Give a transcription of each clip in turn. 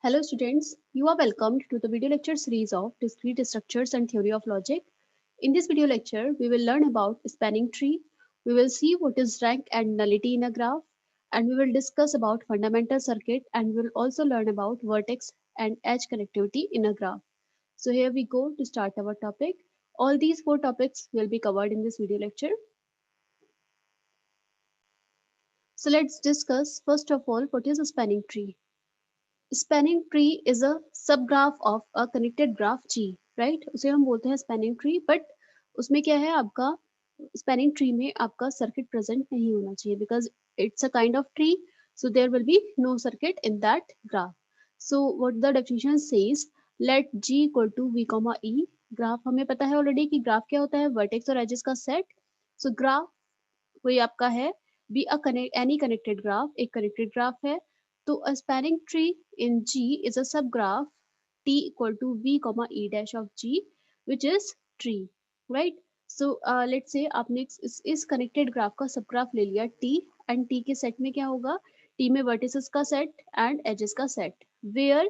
Hello students, you are welcomed to the video lecture series of Discrete Structures and Theory of Logic. In this video lecture, we will learn about spanning tree, we will see what is rank and nullity in a graph, and we will discuss about fundamental circuit, and we will also learn about vertex and edge connectivity in a graph. So here we go to start our topic. All these four topics will be covered in this video lecture. So let's discuss first of all what is a spanning tree. Spanning tree is a सब graph of a connected graph ji, right? उसे हम बोलते हैं spanning tree, but उसमें क्या है, आपका spanning tree में आपका सर्किट प्रेजेंट नहीं होना चाहिए because it's a kind of tree, so there will be no circuit in that graph. So what the definition says, let G equal to V comma E. Graph हमें पता है already कि graph क्या होता है, वर्टेक्स और edges का set. सो graph कोई आपका है be a connect any connected graph, एक कनेक्टेड ग्राफ है. तो a spanning tree in G is a subgraph T equal to V comma E dash of G, which is tree, right? So let's say आपने इस connected graph का subgraph ले लिया T, and T के set में क्या होगा, T में vertices का set and edges का set, where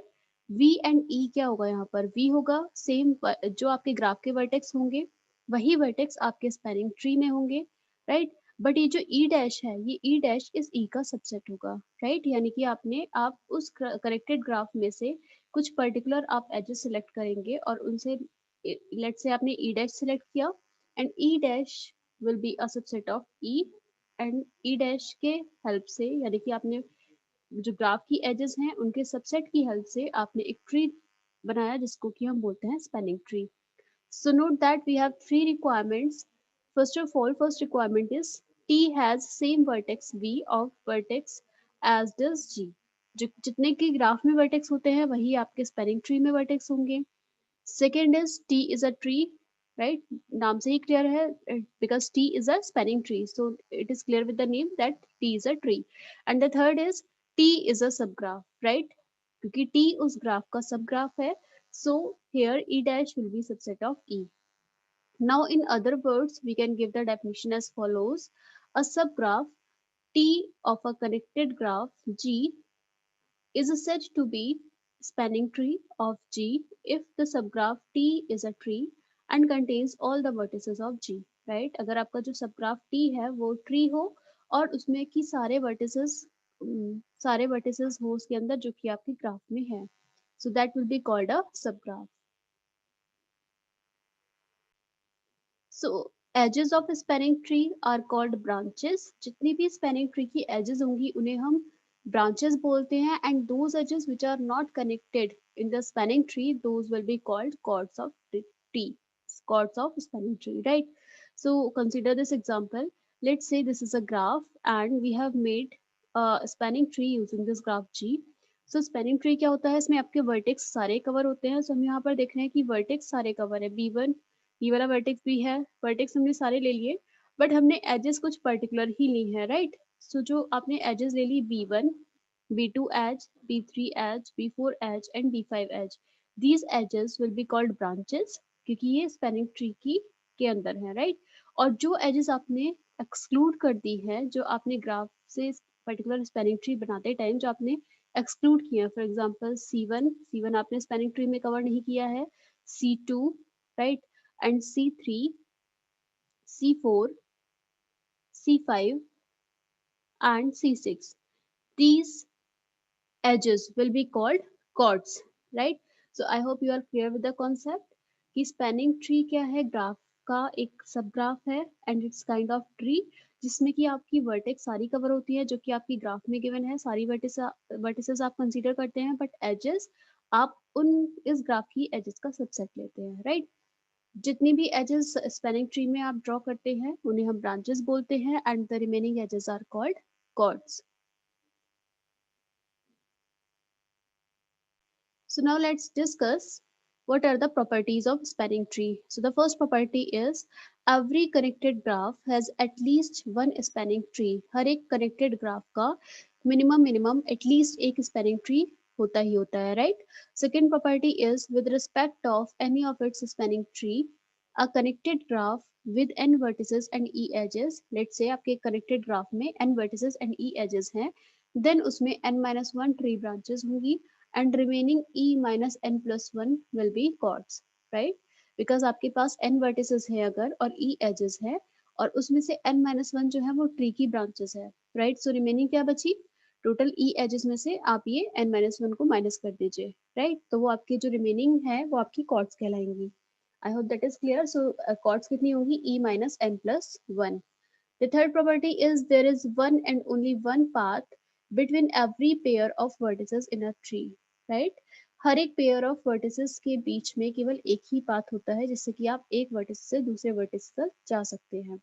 V and E क्या होगा, यहाँ पर V होगा same जो आपके ग्राफ के vertex होंगे वही vertex आपके spanning tree में होंगे, right? बट ये जो ई डैश है, ये ई डैश इस ई का सबसेट होगा, राइट? यानी कि आप उस करेक्टेड ग्राफ में से कुछ पर्टिकुलर आप एजेस सिलेक्ट करेंगे और उनसे लेट से आपने ई डैश सिलेक्ट किया, and E dash will be a subset of E, and E dash के हेल्प से, यानी कि आपने जो ग्राफ की एजेस हैं उनके सबसेट की हेल्प से आपने एक ट्री बनाया जिसको कि हम बोलते हैं spanning tree. So note that we have three requirements. First of all, first requirement is T has same vertex V of vertex as does G. जितने के ग्राफ में वर्टेक्स होते हैं वही आपके स्पेनिंग ट्री में वर्टेक्स होंगे. Second is T is a tree, right? नाम से ही क्लियर है, because T is a spanning tree, so it is clear with the name that T is a tree. And the third is T is a subgraph, right? क्योंकि T उस graph का subgraph है, so here E dash will be subset of E. Now, in other words, we can give the definition as follows. A subgraph T of a connected graph G is said to be spanning tree of G if the subgraph T is a tree and contains all the vertices of G. Right? अगर आपका जो subgraph T है वो tree हो और उसमें की सारे vertices हो उसके अंदर जो कि आपके ग्राफ में है. So that will be called a subgraph. So edges of a spanning tree are called branches. जितनी भी spanning tree की edges होंगी उन्हें हम branches बोलते हैं, and those edges which are not connected in the spanning tree, those will be called chords of tree, chords of spanning tree, right? So consider this example. Let's say this is a graph and we have made a spanning tree using this graph G. So spanning tree क्या होता है, इसमें आपके vertex सारे cover होते हैं. So हम यहाँ पर देख रहे हैं कि vertex सारे cover है, B1, ये वाला वर्टेक्स भी है, वर्टेक्स हमने सारे ले लिए, बट हमने एजेस कुछ पर्टिकुलर ही ली है, राइट? सो जो आपने एजेस ले ली B1, B2 edge, B3 edge, B4 edge and B5 edge, these edges will be called branches क्योंकि ये स्पेनिंग ट्री की के अंदर है, राइट? और जो एजेस आपने एक्सक्लूड कर दी है, जो आपने ग्राफ से पर्टिकुलर स्पेनिंग ट्री बनाते टाइम जो आपने एक्सक्लूड किया, फॉर एग्जांपल C1 आपने स्पेनिंग ट्री में कवर नहीं किया है, C2, right? And C3, C4, C5 and C6. These edges will be called chords, right? So I hope you are clear with the concept कि spanning tree क्या है, graph का एक सब ग्राफ है and it's kind of tree जिसमें कि आपकी वर्टेक्स सारी कवर होती है जो कि आपकी ग्राफ में गिवन है, सारी वर्टिसेस आप कंसीडर करते हैं, बट एजेस आप उन इस ग्राफ की एजेस का सबसेट लेते हैं, राइट? जितनी भी एजेस स्पेनिंग ट्री में आप ड्रॉ करते हैं उन्हें हम ब्रांचेस बोलते हैं, and the remaining edges are called chords. So now let's discuss what are the properties of spanning tree. So the first property is every connected graph has at least one spanning tree. हर एक connected graph का minimum at least एक spanning tree होता ही होता है, right? Second property is with respect of any of its spanning tree, a connected graph with n vertices and e edges. Let's say आपके connected graph में n vertices and e edges हैं, then उसमें n-1 tree branches होंगी, and remaining e minus n plus 1 will be chords, right? Because आपके पास n vertices है अगर और e edges है और उसमें से n minus 1 जो है वो ट्री की branches है, right? So remaining क्या बची? टोटल e edges में से आप ये n minus 1 को माइनस कर दीजिए, right? तो वो आपकी जो रिमेनिंग है वो आपकी chords कहलाएंगी. I hope that is clear. So chords कितनी होगी? E minus n plus 1. The third property is there is one and only one path between every pair of vertices in a tree, right? हर एक pair of vertices के बीच में केवल एक ही path होता है जिससे कि आप एक वर्टिस से दूसरे वर्टिस तक जा सकते हैं.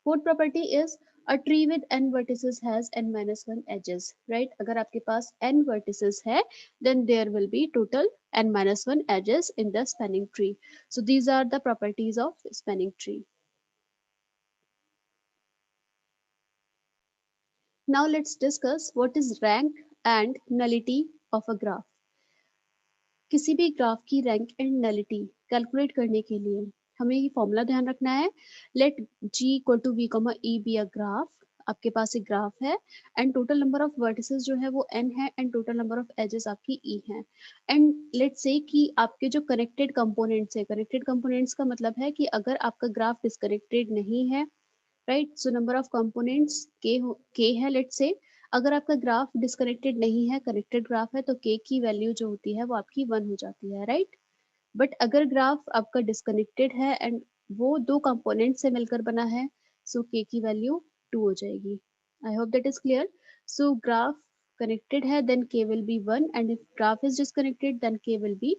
Fourth property is a tree with n vertices has n minus 1 edges, right? अगर आपके पास n vertices है then there will be total n minus 1 edges in the spanning tree. So these are the properties of spanning tree. Now let's discuss what is rank and nullity of a graph. किसी भी graph की rank and nullity calculate करने के लिए हमें ये formula ध्यान रखना है. Let g equal to v comma e be a graph. आपके पास एक ग्राफ है and total number of vertices जो है वो n है and total number of edges आपकी e है. एंड लेट्स से कि आपके जो कनेक्टेड कंपोनेंट्स है, कनेक्टेड कंपोनेंट्स का मतलब है कि अगर आपका ग्राफ डिस्कनेक्टेड नहीं है, right? So number of components के है लेट्स से. अगर आपका ग्राफ डिस्कनेक्टेड नहीं है, कनेक्टेड ग्राफ है, तो के की वैल्यू जो होती है वो आपकी 1 हो जाती है, राइट? बट अगर ग्राफ आपका डिस्कनेक्टेड है एंड वो दो कंपोनेंट से मिलकर बना है, सो के की वैल्यू 2 हो जाएगी. I hope that is clear. So graph connected है then K will be 1 and if graph is disconnected then K will be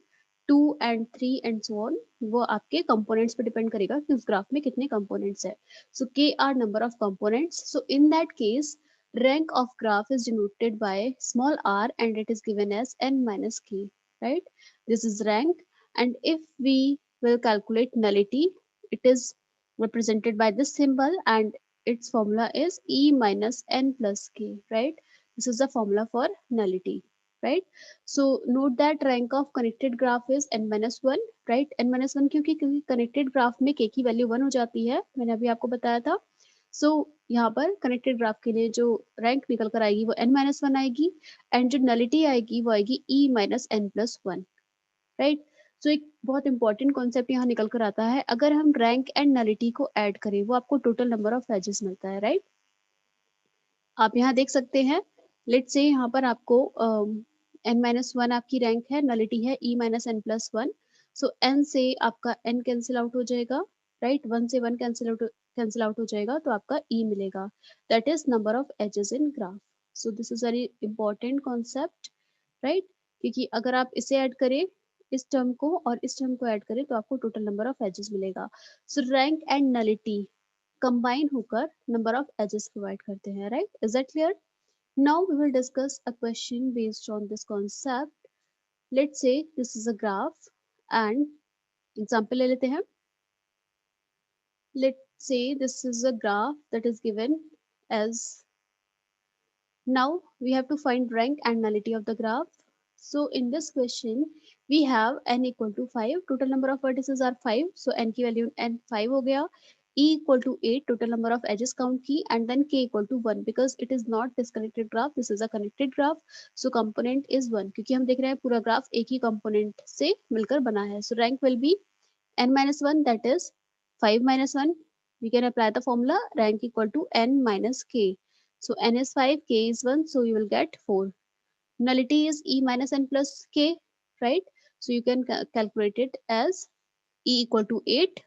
2 and 3 and so on. वो आपके कंपोनेंट्स पे डिपेंड करेगा कि उस ग्राफ में कितने कंपोनेंट्स है. So K are number of components. So in that case rank of graph is denoted by small r and it is given as n minus k, right? This is rank. And if we will calculate nullity, it is represented by this symbol and its formula is e minus n plus k, right? This is the formula for nullity, right? So note that rank of connected graph is n minus 1, right? n minus 1 क्योंकि connected graph में k की value 1 हो जाती है, मैंने अभी आपको बताया था. सो यहाँ पर कनेक्टेड ग्राफ के लिए जो रैंक निकल कर आएगी वो n माइनस 1 आएगी एंड जो नलिटी आएगी वो आएगी e minus n plus 1, right? So एक बहुत इंपॉर्टेंट कॉन्सेप्ट यहाँ निकल कर आता है. अगर हम रैंक एंड नलिटी को ऐड करें वो आपको टोटल नंबर ऑफ एजेस मिलता है, राइट? आप यहाँ देख सकते हैं. लेट्स से यहाँ पर आपको n माइनस 1 आपकी रैंक है, नलिटी है e माइनस n प्लस 1. सो n से आपका n कैंसिल आउट हो जाएगा, राइट? 1 से 1 कैंसिल आउट हो जाएगा तो आपका e मिलेगा. That is number of edges in graph. So this is very important concept, right? क्योंकि अगर आप इसे ऐड करें, इस टर्म को और इस टर्म को ऐड करें तो आपको टोटल नंबर ऑफ एजेस मिलेगा. So rank and nullity combine होकर नंबर ऑफ एजेस प्रोवाइड करते हैं, right? Is that clear? Now we will discuss a question based on this concept. Let's say this is a graph and example ले लेते हैं. Let's say this is a graph that is given as. Now we have to find rank and nullity of the graph. So in this question we have n equal to 5. Total number of vertices are 5. So n की value n 5 हो गया. E equal to 8. Total number of edges count की and then k equal to 1 because it is not disconnected graph. This is a connected graph. So component is 1 क्योंकि हम देख रहे हैं पूरा ग्राफ एक ही component से मिलकर बना है. So rank will be n minus 1, that is 5 minus 1. We can apply the formula rank equal to n minus k. So n is 5, k is 1, so you will get 4. Nullity is e minus n plus k, right? So you can calculate it as e equal to 8,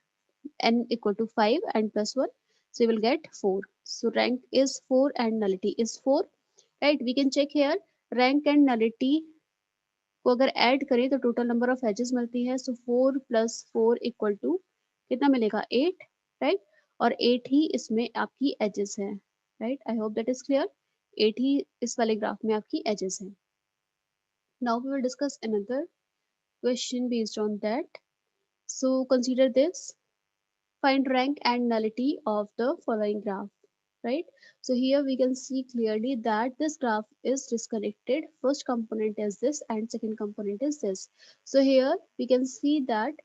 n equal to 5 and plus 1. So you will get 4. So rank is 4 and nullity is 4, right? We can check here rank and nullity को अगर add करें तो total number of edges मिलती है. सो 4 plus 4 equal to कितना मिलेगा? 8, right? और 8 ही इसमें आपकी एजेस है, right? I hope that is clear. 8 ही इस वाले ग्राफ में आपकी एजेस है. Now we will discuss another question based on that. So consider this. Find rank and nullity of the following graph, right? So here we can see clearly that this graph is disconnected. First component is this and second component is this. So here we can see that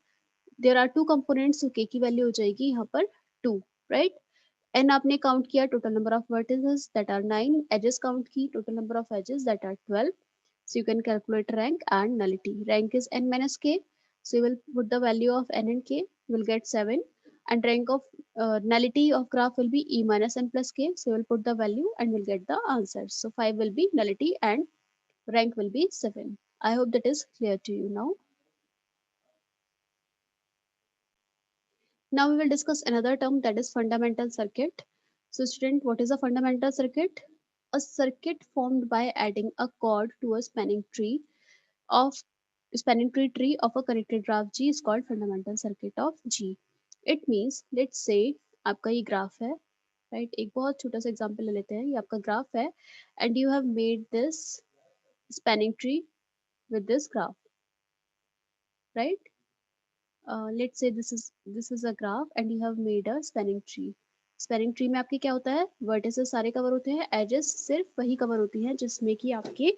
there are two components. So k की value हो जाएगी यहाँ पर 2, right? n आपने count किया, total number of vertices that are 9. Edges count की, total number of edges that are 12. So you can calculate rank and nullity. Rank is n minus k. So you will put the value of n and k. You will get 7. And rank of nullity of graph will be e minus n plus k. So you will put the value and will get the answer. So 5 will be nullity and rank will be 7. I hope that is clear to you now. Now we will discuss another term, that is fundamental circuit. So student, what is a fundamental circuit? A circuit formed by adding a chord to a of spanning tree of a connected graph G is called fundamental circuit of G. It means, let's say आपका ये graph है, right? एक बहुत छोटा सा example ले लेते हैं, ये आपका ग्राफ है and you have made this spanning tree with this graph, right? Let's say this is a graph and you have made a spanning tree. Spanning tree में आपके क्या होता है, वर्टिसेस सारे कवर होते हैं, एजेस सिर्फ वही कवर होती हैं जिसमें कि आपके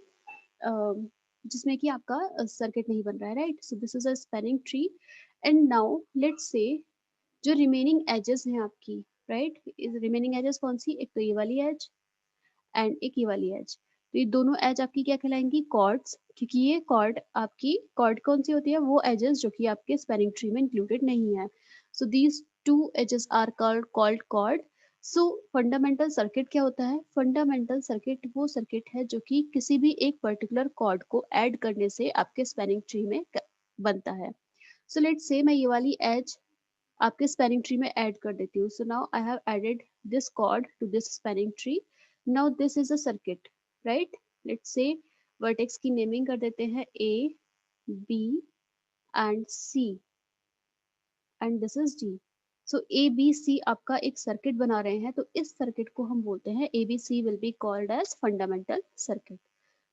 जिसमें कि आपका सर्किट नहीं बन रहा है, right? So this is a spanning tree and now let's say जो रिमेनिंग एजेस हैं आपकी, राइट? रिमेनिंग एजेस कौन सी, एक तो ये वाली एज एंड एक ये वाली एज। तो ये दोनों एज आपकी क्या कहलाएंगी, कॉर्ड्स, क्योंकि ये कॉर्ड आपकी कॉर्ड कौन सी होती है, वो एजेस जो कि आपके स्पैनिंग ट्री में इंक्लूडेड नहीं है। So these two edges are called chord. So fundamental circuit क्या होता है, फंडामेंटल सर्किट वो सर्किट है जो कि किसी भी एक पर्टिकुलर कॉर्ड को ऐड करने से आपके स्पैनिंग ट्री में बनता है। सो लेट्स से मैं ये वाली एज आपके स्पैनिंग ट्री में ऐड कर देती हूँ। So now I have added this chord to this spanning tree. Now this is a circuit, right? Let's say vertex की नेमिंग कर देते हैं A B and C and this is D. So A B C आपका एक circuit बना रहे हैं, तो इस सर्किट को हम बोलते हैं A B C will be called as fundamental circuit.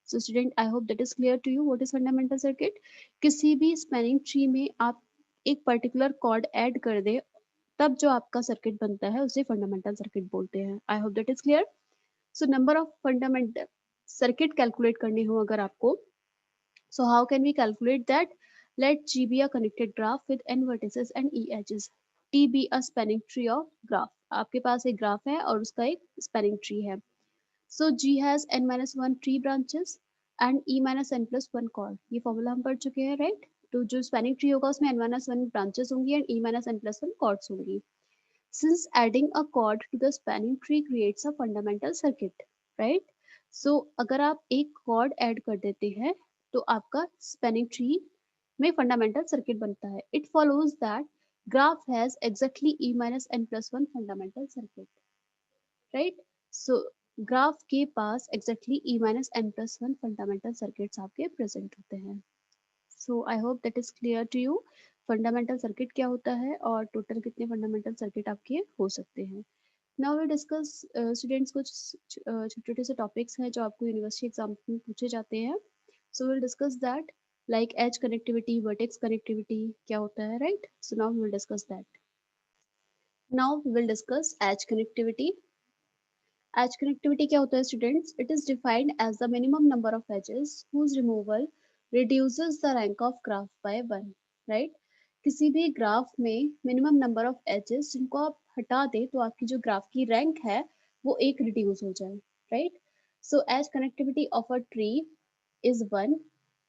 So student, I hope that is clear to you what is fundamental circuit. किसी भी स्पैनिंग ट्री में आप एक पर्टिकुलर कॉर्ड ऐड कर दे, तब जो आपका सर्किट बनता है उसे फंडामेंटल सर्किट बोलते हैं। आई hope that is clear. So number of fundamental circuit calculate करने हो अगर आपको, so how can we calculate that? Let G be a connected graph with n vertices and e edges. T be a spanning tree of graph. आपके पास एक graph है और उसका एक स्पैनिंग ट्री है। So G has n minus 1 tree branches and e minus n plus 1 chord. ये formula हम पढ़ चुके हैं, राइट? तो जो स्पैनिंग ट्री होगा उसमें n minus 1 ब्रांचेस होंगी and e minus n plus 1 chords होंगी। Since adding a chord to the spanning tree creates a fundamental circuit, right? So अगर आप एक chord ऐड कर देते हैं तो आपका spanning tree में fundamental circuit बनता है। It follows that graph has exactly e minus n plus 1 fundamental circuit, right? So graph के पास exactly e minus n plus 1 fundamental circuits आपके present होते हैं। So I hope that is clear to you fundamental circuit क्या होता है और total कितने fundamental circuit आपके हो सकते हैं। नाउ वी डिस्कस स्टूडेंट्स, कुछ छोटे छोटे से टॉपिक्स हैं जो आपको यूनिवर्सिटी एग्जाम में पूछे जाते हैं। So will discuss that, like edge connectivity, vertex connectivity क्या होता है, right? So now we will discuss that. Now we will discuss edge connectivity. Edge connectivity क्या होता है students? It is defined as the minimum number of edges whose removal reduces the rank of graph by 1, right? किसी भी graph में minimum number of edges जिनको आप हटा दें तो आपकी जो ग्राफ की रैंक है वो एक रिड्यूस हो जाए, right? So edge connectivity of a tree is 1।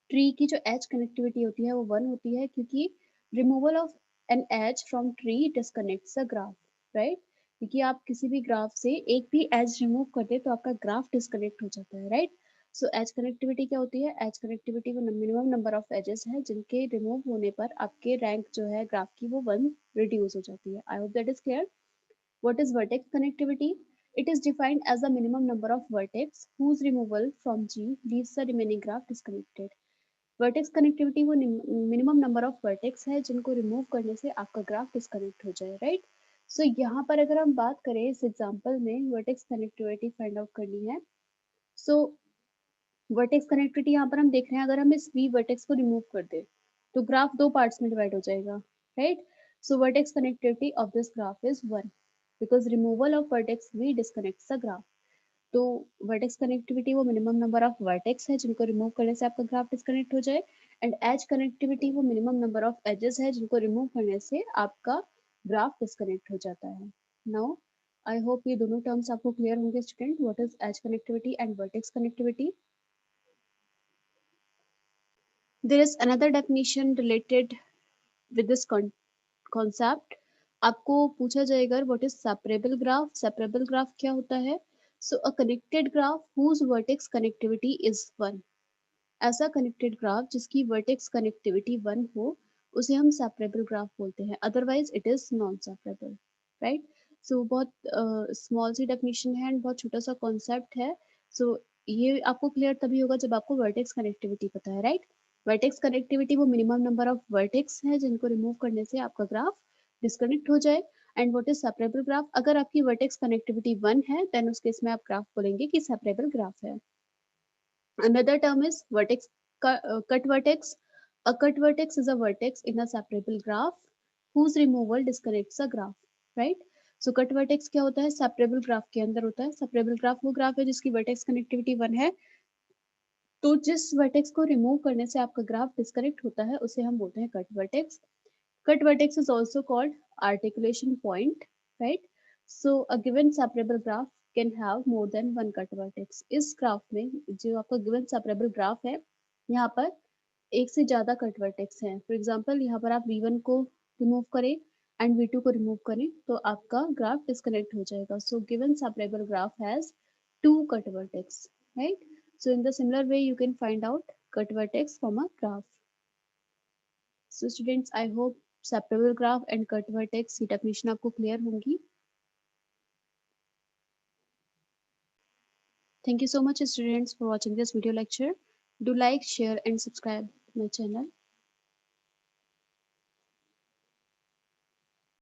Tree की जो एज कनेक्टिविटी होती है वो 1 होती है क्योंकि removal of an edge from tree disconnects the graph, right? क्योंकि आप किसी भी ग्राफ से एक भी एज रिमूव कर दे तो आपका ग्राफ डिस्कनेक्ट हो जाता है, राइट? सो एज कनेक्टिविटी क्या होती है? एज कनेक्टिविटी वो मिनिमम नंबर ऑफ एजेस है जिनके रिमूव होने पर आपके रैंक जो है ग्राफ की वो 1 रिड्यूस हो जाती है। आई hope that is clear. What is vertex connectivity? It is defined as the minimum number of vertex whose removal from G leaves the remaining graph disconnected. Vertex connectivity वो minimum number of vertex है जिनको remove करने से आपका graph disconnect हो जाए, right? सो यहाँ पर अगर हम बात करें इस एग्जांपल में वर्टेक्स कनेक्टिविटी फाइंड आउट करनी है। सो वर्टेक्स कनेक्टिविटी यहाँ पर हम देख रहे हैं, अगर हम इस वी वर्टेक्स को रिमूव कर दे तो ग्राफ दो पार्ट्स में डिवाइड हो जाएगा, right? So vertex connectivity of this graph is 1 because removal of vertex V disconnects the graph. तो वर्टेक्स कनेक्टिविटी वो मिनिमम नंबर ऑफ वर्टेक्स है जिनको रिमूव करने से आपका ग्राफ डिस्कनेक्ट हो जाए एंड एज कनेक्टिविटी वो मिनिमम नंबर ऑफ एजेस है जिनको रिमूव करने से आपका ग्राफ डिस्कनेक्ट हो जाता है। नाउ आई होप ये दोनों टर्म्स आपको क्लियर होंगे student, what is edge connectivity and vertex connectivity. There is another definition related with this concept. आपको पूछा जाएगा what is separable graph. Separable graph क्या होता है? So a connected graph whose vertex connectivity is 1. ऐसा connected graph जिसकी vertex connectivity 1 हो उसे हम सेपरेबल ग्राफ बोलते हैं. Otherwise it is non separable. Right. So बहुत स्मॉल सी डेफिनेशन है एंड बहुत छोटा सा कॉन्सेप्ट है. सो ये आपको क्लियर तभी होगा जब आपको वर्टेक्स कनेक्टिविटी पता है. राइट. वर्टेक्स कनेक्टिविटी वो मिनिमम नंबर ऑफ वर्टेक्स है जिनको रिमूव करने से आपका ग्राफ डिस्कनेक्ट हो जाए. And what is separable graph? अगर आपकी वर्टेक्स कनेक्टिविटी 1 है देन उस केस में आप ग्राफ बोलेंगे कि सेपरेबल ग्राफ है. Another term is vertex cut vertex. A cut vertex is a vertex in a separable graph whose removal disconnects a graph. Right? So cut vertex क्या होता है? Separable graph के अंदर होता है. Separable graph वो graph है जिसकी vertex connectivity 1 है. तो जिस vertex को remove करने से आपका graph disconnect होता है उसे हम बोलते हैं cut vertex. Cut vertex is also called articulation point, right? So a given separable graph can have more than one cut vertex. इस ग्राफ में जो आपका given separable graph है यहाँ पर एक से ज्यादा कट वर्टेक्स हैं. फॉर एग्जांपल यहाँ पर आप v1 को रिमूव करें एंड v2 को रिमूव करें तो आपका ग्राफ डिस्कनेक्ट हो जाएगा. So given separable graph has two cut vertex. Right. So in the similar way you can find out cut vertex from a graph. So students I hope separable graph and cut vertex की definition आपको clear होंगी. Thank you so much students for watching this video lecture. Do like, share and subscribe my channel.